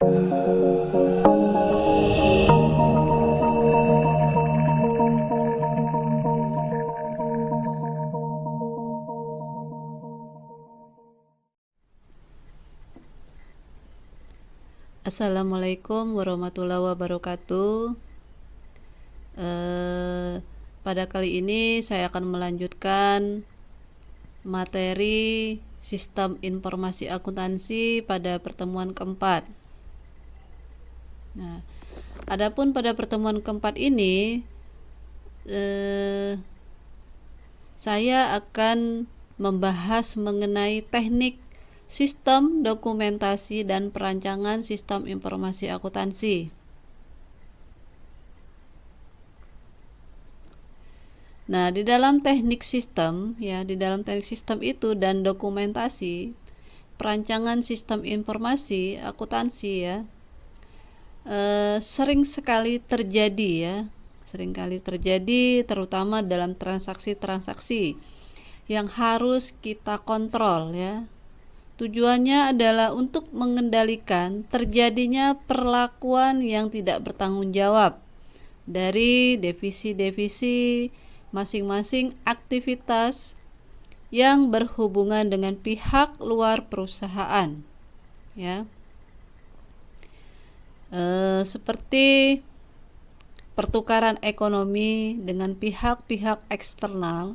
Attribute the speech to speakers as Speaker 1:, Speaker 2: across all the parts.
Speaker 1: Assalamualaikum warahmatullahi wabarakatuh. Pada kali ini saya akan melanjutkan materi sistem informasi akuntansi pada pertemuan keempat. Nah, adapun pada pertemuan keempat ini saya akan membahas mengenai teknik sistem dokumentasi dan perancangan sistem informasi akuntansi. Nah, di dalam teknik sistem itu dan dokumentasi perancangan sistem informasi akuntansi sering sekali terjadi terutama dalam transaksi-transaksi yang harus kita kontrol ya. Tujuannya adalah untuk mengendalikan terjadinya perlakuan yang tidak bertanggung jawab dari divisi-divisi masing-masing aktivitas yang berhubungan dengan pihak luar perusahaan ya. Seperti pertukaran ekonomi dengan pihak-pihak eksternal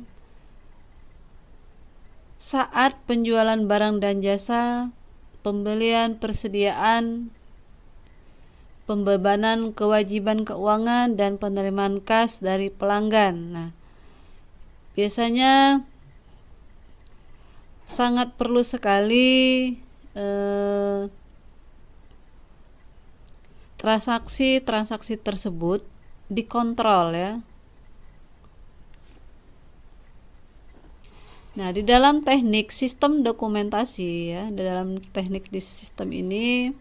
Speaker 1: saat penjualan barang dan jasa, pembelian persediaan, pembebanan kewajiban keuangan, dan penerimaan kas dari pelanggan. Nah, biasanya sangat perlu sekali transaksi-transaksi tersebut dikontrol ya. Nah, di dalam teknik sistem dokumentasi ya, di dalam teknik di sistem ini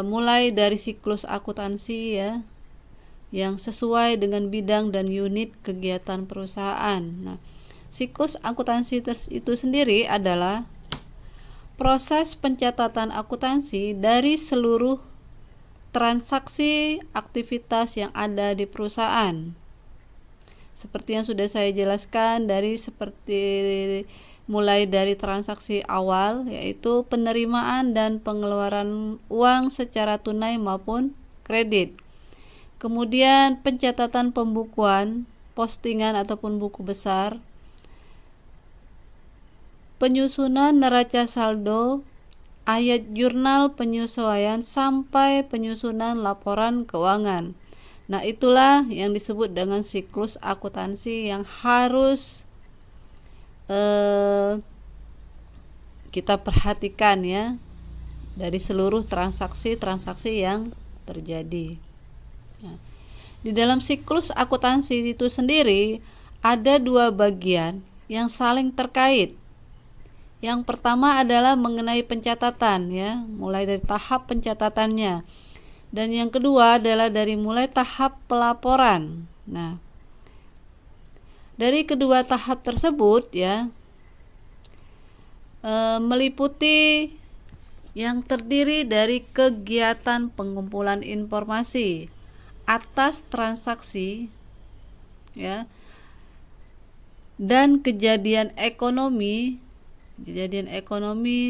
Speaker 1: mulai dari siklus akuntansi ya, yang sesuai dengan bidang dan unit kegiatan perusahaan. Nah, siklus akuntansi itu sendiri adalah proses pencatatan akuntansi dari seluruh transaksi aktivitas yang ada di perusahaan. Seperti yang sudah saya jelaskan mulai dari transaksi awal, yaitu penerimaan dan pengeluaran uang secara tunai maupun kredit. Kemudian pencatatan pembukuan, postingan ataupun buku besar, penyusunan neraca saldo, ayat jurnal penyesuaian sampai penyusunan laporan keuangan. Nah, itulah yang disebut dengan siklus akuntansi yang harus kita perhatikan ya, dari seluruh transaksi-transaksi yang terjadi. Nah, di dalam siklus akuntansi itu sendiri ada dua bagian yang saling terkait. Yang pertama adalah mengenai pencatatan ya, mulai dari tahap pencatatannya. Dan yang kedua adalah dari mulai tahap pelaporan. Nah, dari kedua tahap tersebut ya, meliputi yang terdiri dari kegiatan pengumpulan informasi atas transaksi ya, dan kejadian ekonomi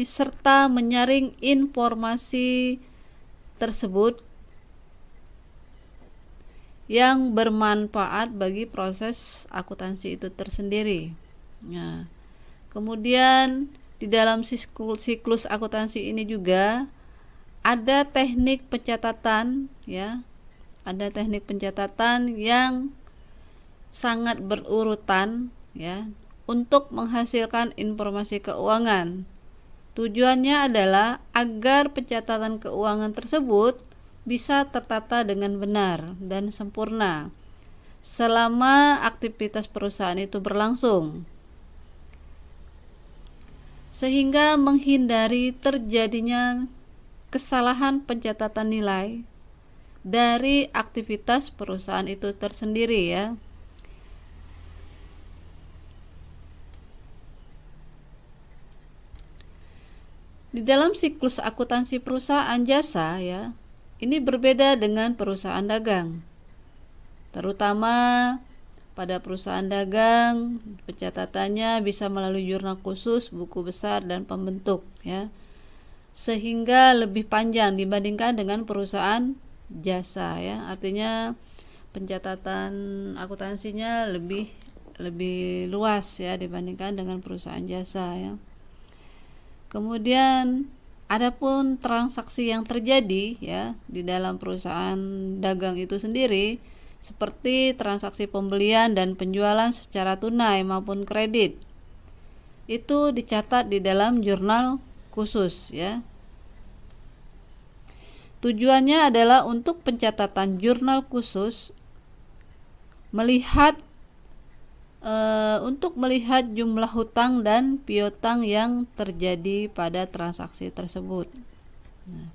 Speaker 1: serta menyaring informasi tersebut yang bermanfaat bagi proses akuntansi itu tersendiri. Nah, kemudian di dalam siklus akuntansi ini juga ada teknik pencatatan ya. Ada teknik pencatatan yang sangat berurutan ya, untuk menghasilkan informasi keuangan. Tujuannya adalah agar pencatatan keuangan tersebut bisa tertata dengan benar dan sempurna selama aktivitas perusahaan itu berlangsung, sehingga menghindari terjadinya kesalahan pencatatan nilai dari aktivitas perusahaan itu tersendiri ya. Di dalam siklus akuntansi perusahaan jasa ya, ini berbeda dengan perusahaan dagang. Terutama pada perusahaan dagang, pencatatannya bisa melalui jurnal khusus, buku besar, dan pembentuk ya, sehingga lebih panjang dibandingkan dengan perusahaan jasa ya. Artinya pencatatan akuntansinya lebih luas ya dibandingkan dengan perusahaan jasa ya. Kemudian adapun transaksi yang terjadi ya di dalam perusahaan dagang itu sendiri, seperti transaksi pembelian dan penjualan secara tunai maupun kredit, itu dicatat di dalam jurnal khusus ya. Tujuannya adalah untuk pencatatan jurnal khusus untuk melihat jumlah hutang dan piutang yang terjadi pada transaksi tersebut. Nah,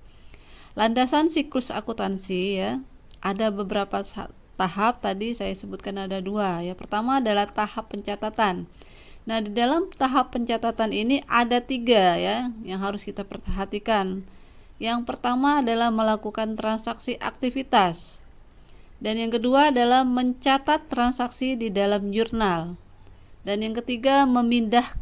Speaker 1: landasan siklus akuntansi ya, ada beberapa tahap, tadi saya sebutkan ada 2 ya. Pertama adalah tahap pencatatan. Nah, di dalam tahap pencatatan ini ada 3 ya yang harus kita perhatikan. Yang pertama adalah melakukan transaksi aktivitas, dan yang kedua adalah mencatat transaksi di dalam jurnal, dan yang ketiga memindah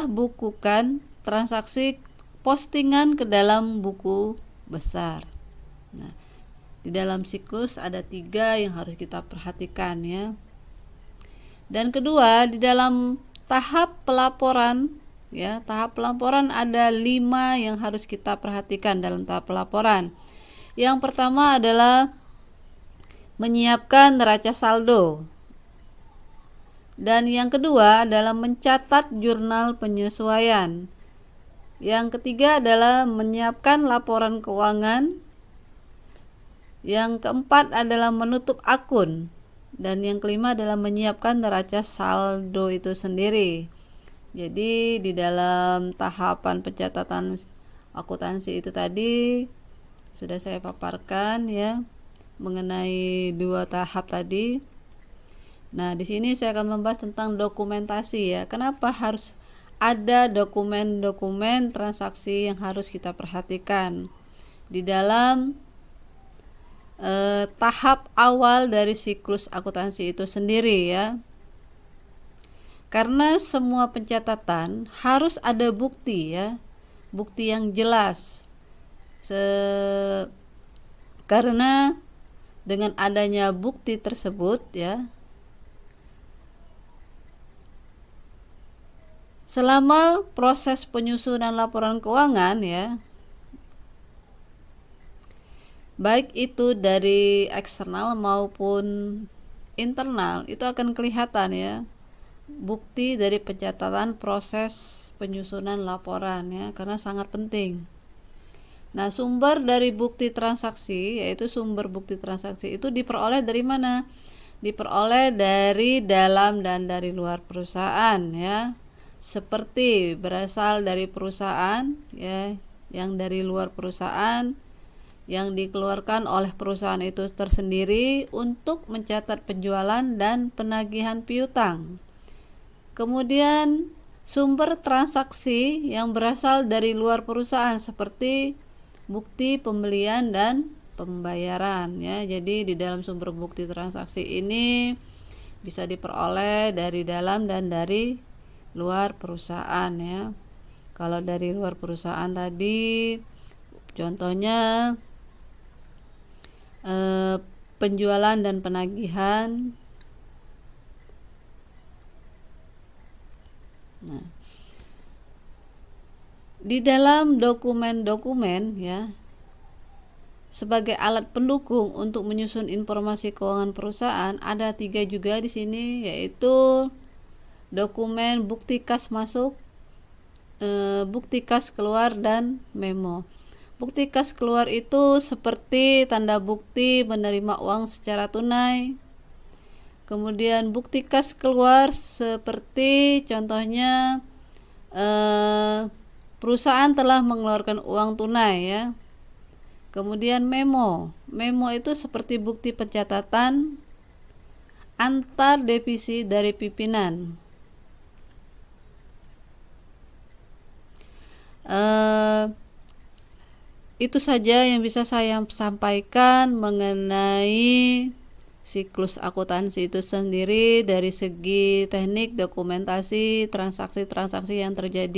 Speaker 1: bukukan transaksi postingan ke dalam buku besar. Nah, di dalam siklus ada 3 yang harus kita perhatikan ya. Dan kedua, di dalam tahap pelaporan ya, tahap pelaporan ada 5 yang harus kita perhatikan dalam tahap pelaporan. Yang pertama adalah menyiapkan neraca saldo, dan yang kedua adalah mencatat jurnal penyesuaian. Yang ketiga adalah menyiapkan laporan keuangan. Yang keempat adalah menutup akun, dan yang kelima adalah menyiapkan neraca saldo itu sendiri. Jadi di dalam tahapan pencatatan akuntansi itu tadi sudah saya paparkan ya mengenai 2 tahap tadi. Nah, di sini saya akan membahas tentang dokumentasi ya. Kenapa harus ada dokumen-dokumen transaksi yang harus kita perhatikan di dalam tahap awal dari siklus akuntansi itu sendiri ya. Karena semua pencatatan harus ada bukti ya, bukti yang jelas. Karena dengan adanya bukti tersebut ya, selama proses penyusunan laporan keuangan ya, baik itu dari eksternal maupun internal, itu akan kelihatan ya bukti dari pencatatan proses penyusunan laporan ya, karena sangat penting. Nah, sumber dari bukti transaksi, yaitu sumber bukti transaksi itu diperoleh dari mana? Diperoleh dari dalam dan dari luar perusahaan ya. Seperti berasal dari perusahaan ya, yang dari luar perusahaan, yang dikeluarkan oleh perusahaan itu tersendiri untuk mencatat penjualan dan penagihan piutang. Kemudian sumber transaksi yang berasal dari luar perusahaan, seperti bukti pembelian dan pembayaran ya. Jadi di dalam sumber bukti transaksi ini bisa diperoleh dari dalam dan dari luar perusahaan ya. Kalau dari luar perusahaan tadi contohnya penjualan dan penagihan. Nah, di dalam dokumen-dokumen ya, sebagai alat pendukung untuk menyusun informasi keuangan perusahaan ada 3 juga di sini, yaitu dokumen bukti kas masuk, bukti kas keluar, dan memo. Bukti kas keluar itu seperti tanda bukti menerima uang secara tunai. Kemudian bukti kas keluar seperti contohnya perusahaan telah mengeluarkan uang tunai ya. Kemudian memo itu seperti bukti pencatatan antar divisi dari pimpinan. Itu saja yang bisa saya sampaikan mengenai siklus akuntansi itu sendiri dari segi teknik, dokumentasi, transaksi-transaksi yang terjadi